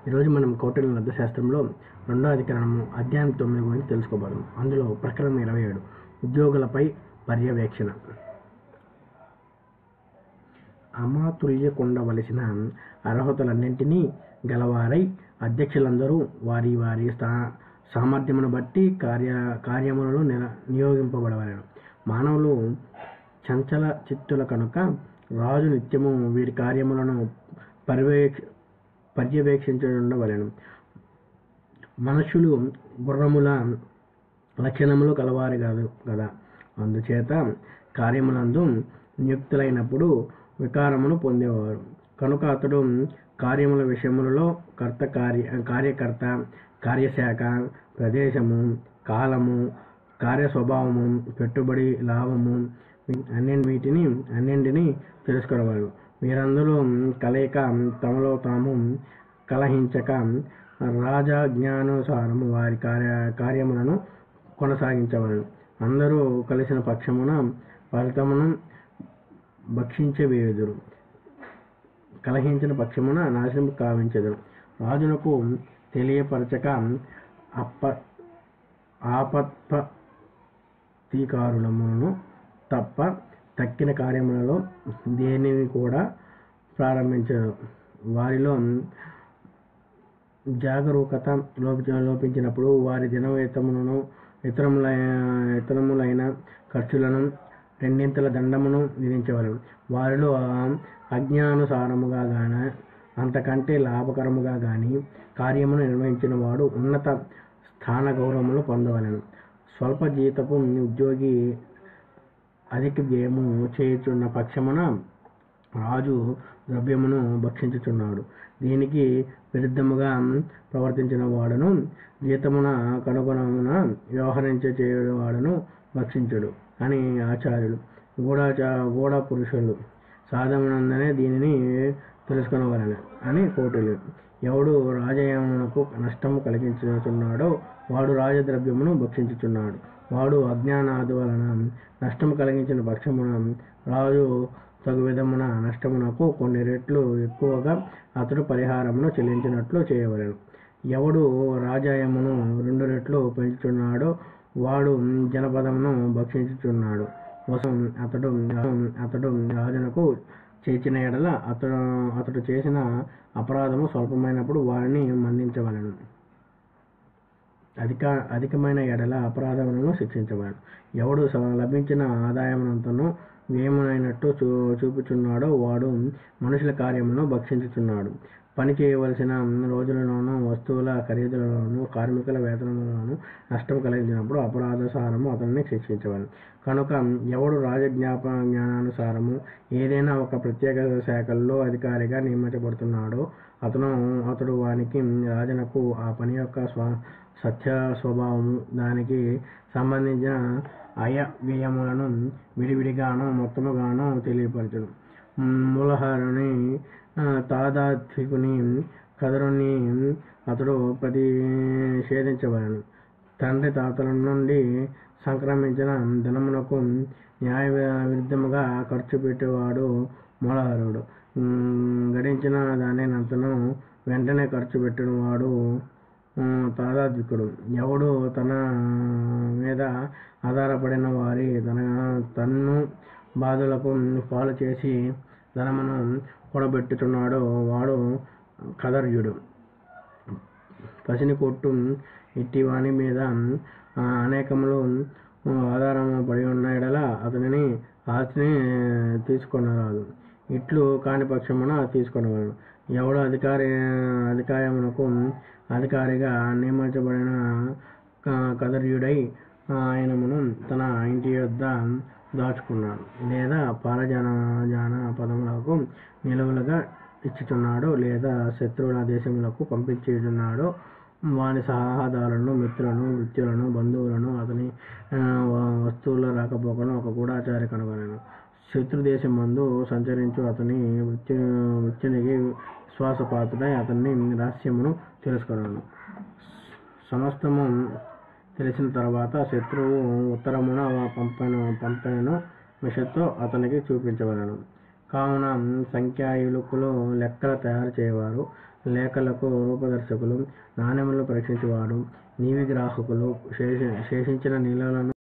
ఈరోజు మనం కౌటిల్య అర్థశాస్త్రంలో రెండో అధికరణము అధ్యాయం 9 గురించి తెలుసుకోబోదాం. అందులో ప్రకరణం 27 ఉద్యోగులపై పర్యవేక్షణ. అమాతుల్యకుండవలసిన అర్హతలన్నింటినీ గలవారై అధ్యక్షులందరూ వారి వారి సామర్థ్యమును బట్టి కార్యములలో నియోగింపబడవలెను. మానవులు చంచల చిత్తుల కనుక రాజు నిత్యము వీరి కార్యములను పర్యవేక్షించుండవలెను. మనుష్యులు గుర్రముల లక్షణములు కలవారు కాదు కదా, అందుచేత కార్యములందు నియుక్తులైనప్పుడు వికారమును పొందేవారు. కనుక అతడు కార్యముల విషయములలో కార్యకర్త, కార్యశాఖ, ప్రదేశము, కాలము, కార్యస్వభావము, పెట్టుబడి, లాభము అన్నింటినీ తెలుసుకునేవారు. వీరందరూ కలయిక తమలో తాము కలహించక రాజాజ్ఞానుసారము వారి కార్యములను కొనసాగించవలెను. అందరూ కలిసిన పక్షమున ఫలితమును భక్షించవేయుదురు, కలహించిన పక్షమున నాశనం కావించెదరు. రాజునకు తెలియపరచక ఆపత్ప్రతీకారములను తప్ప తక్కిన కార్యములలో దేనిని కూడా ప్రారంభించరు. వారిలో జాగరూకత లోపించినప్పుడు వారి దినవేతములను ఇతరములైన ఖర్చులను రెండింతల దండమును విధించవలెను. వారిలో అజ్ఞానుసారముగా గాని అంతకంటే లాభకరముగా గాని కార్యమును నిర్వహించిన వాడు ఉన్నత స్థాన గౌరవములు పొందవలెను. స్వల్ప జీతపు ఉద్యోగి అధిక వ్యయము చేయుచున్న పక్షమున రాజు ద్రవ్యమును భక్షించుచున్నాడు. దీనికి విరుద్ధముగా ప్రవర్తించిన వాడును జీతమున కనుగొనమున వ్యవహరించేవాడును భక్షించుడు అని ఆచార్యులు గూఢ పురుషులు సాధమునందనే దీనిని తెలుసుకొనవలెను అని కౌటిల్యుడు. ఎవడు రాజయమునకు నష్టము కలిగించుచున్నాడో వాడు రాజద్రవ్యమును భక్షించుచున్నాడు. వాడు అజ్ఞానాది వలన నష్టము కలిగించిన పక్షమున రాజు తగు విధమున నష్టమునకు కొన్ని రెట్లు ఎక్కువగా అతడు పరిహారమును చెల్లించినట్లు చేయవలెను. ఎవడు రాజాయమును 2 రెట్లు పెంచుచున్నాడో వాడు జనపదమును భక్షించుచున్నాడు. అతడు రాజునకు చేసిన ఎడల అతడు చేసిన అపరాధము స్వల్పమైనప్పుడు వారిని మందించవలెను. అధికమైన ఎడల అపరాధములను శిక్షించవలెను. ఎవడు లభించిన ఆదాయమునంతను వ్యయమునైనట్టు చూపుచున్నాడో వాడు మనుషుల కార్యములను భక్షించుచున్నాడు. పని చేయవలసిన రోజులలోనూ వస్తువుల ఖరీదులలోనూ కార్మికుల వేతనములలోనూ నష్టం కలిగించినప్పుడు అపరాధసారము అతన్ని శిక్షించవలెను. కనుక ఎవడు జ్ఞానానుసారము ఏదైనా ఒక ప్రత్యేక శాఖల్లో అధికారిగా నియమించబడుతున్నాడో అతడు వానికి రాజునకు ఆ పని యొక్క సత్య స్వభావము, దానికి సంబంధించిన వ్యయములను విడివిడిగాను మొత్తముగాను తెలియపరచును. మూలహారుని, తాదాత్వికుని, కదరుని అతడు ప్రతిషేధించవలెను. తండ్రి తాతల నుండి సంక్రమించిన ధనమునకు న్యాయ విరుద్ధముగా ఖర్చు పెట్టేవాడు మూలహారుడు. గడించిన దానినంతను వెంటనే ఖర్చు పెట్టిన వాడు తాదాత్వికుడు. ఎవడు తన మీద ఆధారపడిన వారి తన్ను బాధలకు పాలు చేసి ధనమును కూడబెట్టుచున్నాడో వాడు కదర్యుడు. పసిని కొట్టు ఇట్టి వాని మీద అనేకములు ఆధారము పడి ఉన్న ఎడల అతనిని ఆస్తిని తీసుకొనరాదు. ఇట్లు కాని పక్షమున తీసుకొనవలెను. ఎవడు అధికారమునకు అధికారిగా నియమించబడిన కదర్యుడై ఆయనమును తన ఇంటి యొద్ద దాచుకున్నాడు, లేదా పారజాన పదములకు నిలువలుగా ఇచ్చుచున్నాడో, లేదా శత్రువుల దేశములకు పంపించుచున్నాడో వాని సహాదారులను, మిత్రులను, వృత్తులను, బంధువులను, అతని వస్తువుల రాకపోకలను ఒక గూఢచారి కనుగొనెను. శత్రుదేశమందు సంచరించు అతని వృత్తునికి విశ్వాసపాత్రుడై అతని రహస్యమును తెలుసుకొనెను. సమస్తము తెలిసిన తర్వాత శత్రువు ఉత్తరమున పంపెను విషతో అతనికి చూపించవలెను. కావున సంఖ్యాయులుకులు లెక్కలు తయారు చేయవారు లేఖలకు రూపదర్శకులు, నాణెములను పరీక్షించువాడు, నీవి గ్రాహకులు, శేషించిన నీళ్లను